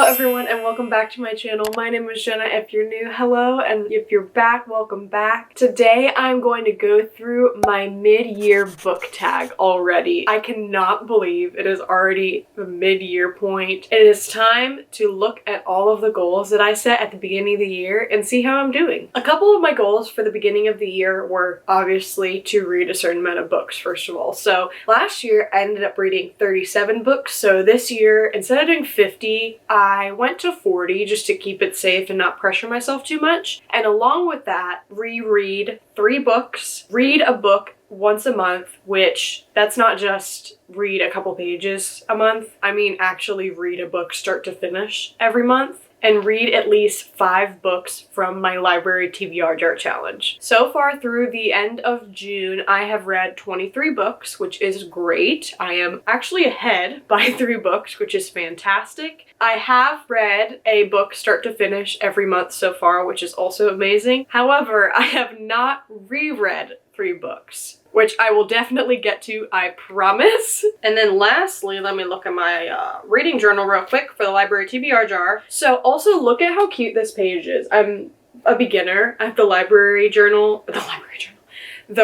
everyone, and welcome back to my channel. My name is Jenna. If you're new, hello, and if you're back, welcome back. Today I'm going to go through my mid-year book tag already. I cannot believe it is already the mid-year point. It is time to look at all of the goals that I set at the beginning of the year and see how I'm doing. A couple of my goals for the beginning of the year were obviously to read a certain amount of books, first of all. So last year I ended up reading 37 books. So this year, instead of doing 50, I went to 40 just to keep it safe and not pressure myself too much. And along with that, reread 3 books, read a book once a month, which that's not just read a couple pages a month. I mean actually read a book start to finish every month. And read at least 5 books from my library TBR jar challenge. So far through the end of June, I have read 23 books, which is great. I am actually ahead by 3 books, which is fantastic. I have read a book start to finish every month so far, which is also amazing. However, I have not reread 3 books, which I will definitely get to, I promise. And then lastly, let me look at my reading journal real quick for the library TBR jar. So also look at how cute this page is. I'm a beginner at the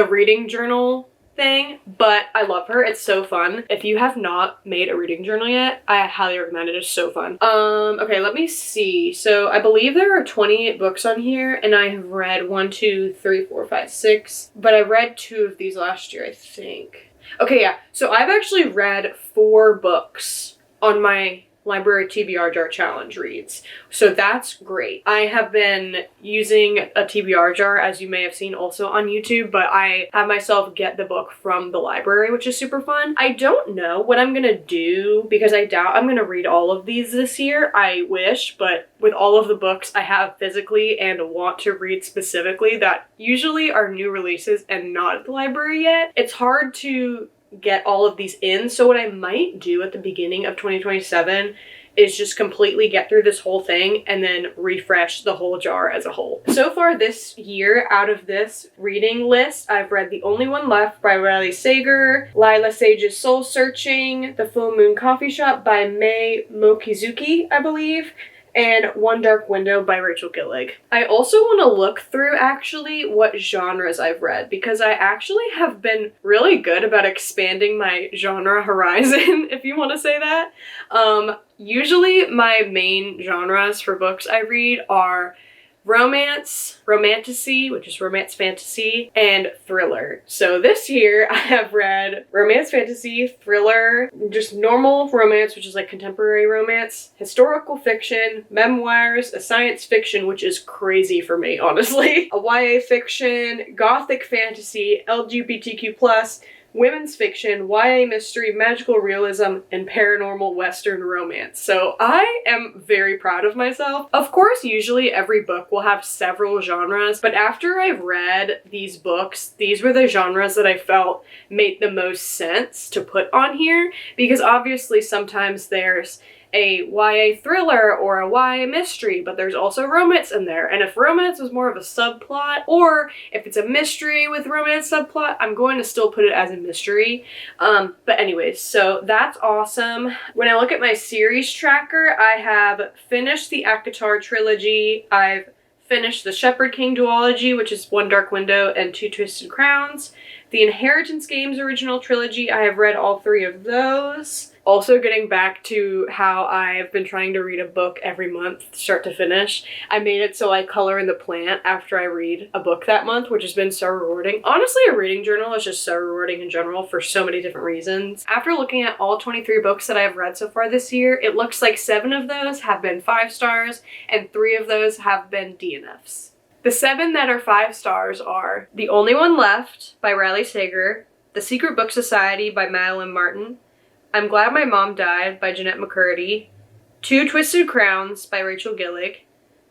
reading journal thing, but I love her. It's so fun. If you have not made a reading journal yet, I highly recommend it. It's so fun. Okay, let me see. So I believe there are 28 books on here, and I have read 1, 2, 3, 4, 5, 6, but I read 2 of these last year, I think. Okay, yeah. So I've actually read 4 books on my library TBR jar challenge reads. So that's great. I have been using a TBR jar, as you may have seen also on YouTube, but I have myself get the book from the library, which is super fun. I don't know what I'm gonna do because I doubt I'm gonna read all of these this year. I wish, but with all of the books I have physically and want to read specifically that usually are new releases and not at the library yet, it's hard to get all of these in. So what I might do at the beginning of 2027 is just completely get through this whole thing and then refresh the whole jar as a whole. So far this year, out of this reading list, I've read The Only One Left by Riley Sager, Lila Sage's Soul Searching, The Full Moon Coffee Shop by Mai Mochizuki, I believe, and One Dark Window by Rachel Gillig. I also want to look through actually what genres I've read because I actually have been really good about expanding my genre horizon, if you want to say that. Usually my main genres for books I read are romance, romantasy, which is romance fantasy, and thriller. So this year I have read romance fantasy, thriller, just normal romance, which is like contemporary romance, historical fiction, memoirs, a science fiction, which is crazy for me, honestly, a YA fiction, gothic fantasy, LGBTQ+, women's fiction, YA mystery, magical realism, and paranormal Western romance. So I am very proud of myself. Of course, usually every book will have several genres, but after I've read these books, these were the genres that I felt made the most sense to put on here, because obviously sometimes there's a YA thriller or a YA mystery, but there's also romance in there. And if romance was more of a subplot, or if it's a mystery with romance subplot, I'm going to still put it as a mystery. But anyways, so that's awesome. When I look at my series tracker, I have finished the ACOTAR trilogy. I've finished the Shepherd King duology, which is One Dark Window and 2 Twisted Crowns. The Inheritance Games original trilogy, I have read all 3 of those. Also getting back to how I've been trying to read a book every month, start to finish. I made it so I color in the plant after I read a book that month, which has been so rewarding. Honestly, a reading journal is just so rewarding in general for so many different reasons. After looking at all 23 books that I've read so far this year, it looks like 7 of those have been 5 stars and 3 of those have been DNFs. The 7 that are 5 stars are The Only One Left by Riley Sager, The Secret Book Society by Madeline Martin, I'm Glad My Mom Died by Jeanette McCurdy, 2 Twisted Crowns by Rachel Gillig,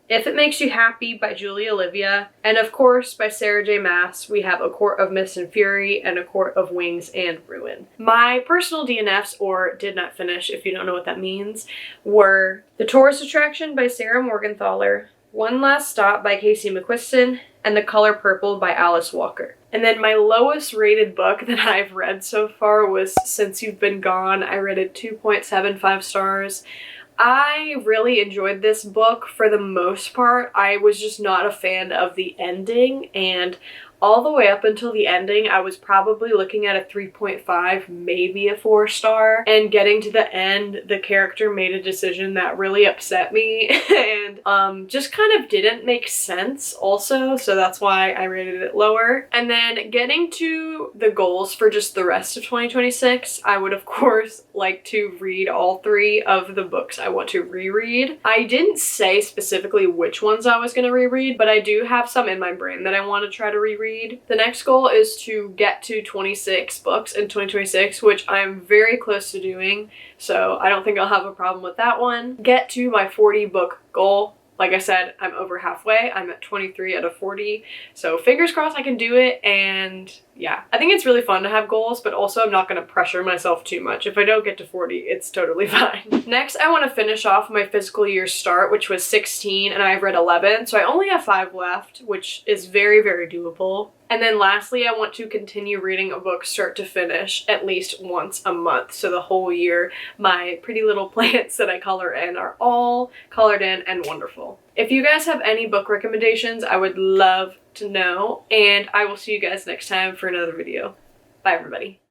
If It Makes You Happy by Julie Olivia, and of course by Sarah J. Maas, we have A Court of Mist and Fury and A Court of Wings and Ruin. My personal DNFs, or did not finish if you don't know what that means, were The Tourist Attraction by Sarah Morgenthaler, One Last Stop by Casey McQuiston, and The Color Purple by Alice Walker. And then my lowest rated book that I've read so far was Since You've Been Gone. I rated 2.75 stars. I really enjoyed this book for the most part. I was just not a fan of the ending, and all the way up until the ending, I was probably looking at a 3.5, maybe a 4-star. And getting to the end, the character made a decision that really upset me and just kind of didn't make sense also, so that's why I rated it lower. And then getting to the goals for just the rest of 2026, I would of course like to read all 3 of the books I want to reread. I didn't say specifically which ones I was going to reread, but I do have some in my brain that I want to try to reread. The next goal is to get to 26 books in 2026, which I'm very close to doing, so I don't think I'll have a problem with that one. Get to my 40 book goal. Like I said, I'm over halfway. I'm at 23 out of 40, so fingers crossed I can do it. And yeah, I think it's really fun to have goals, but also I'm not going to pressure myself too much. If I don't get to 40, it's totally fine. Next, I want to finish off my physical year start, which was 16, and I've read 11, so I only have 5 left, which is very, very doable. And then lastly, I want to continue reading a book start to finish at least once a month. So the whole year, my pretty little plants that I color in are all colored in and wonderful. If you guys have any book recommendations, I would love to know. And I will see you guys next time for another video. Bye, everybody.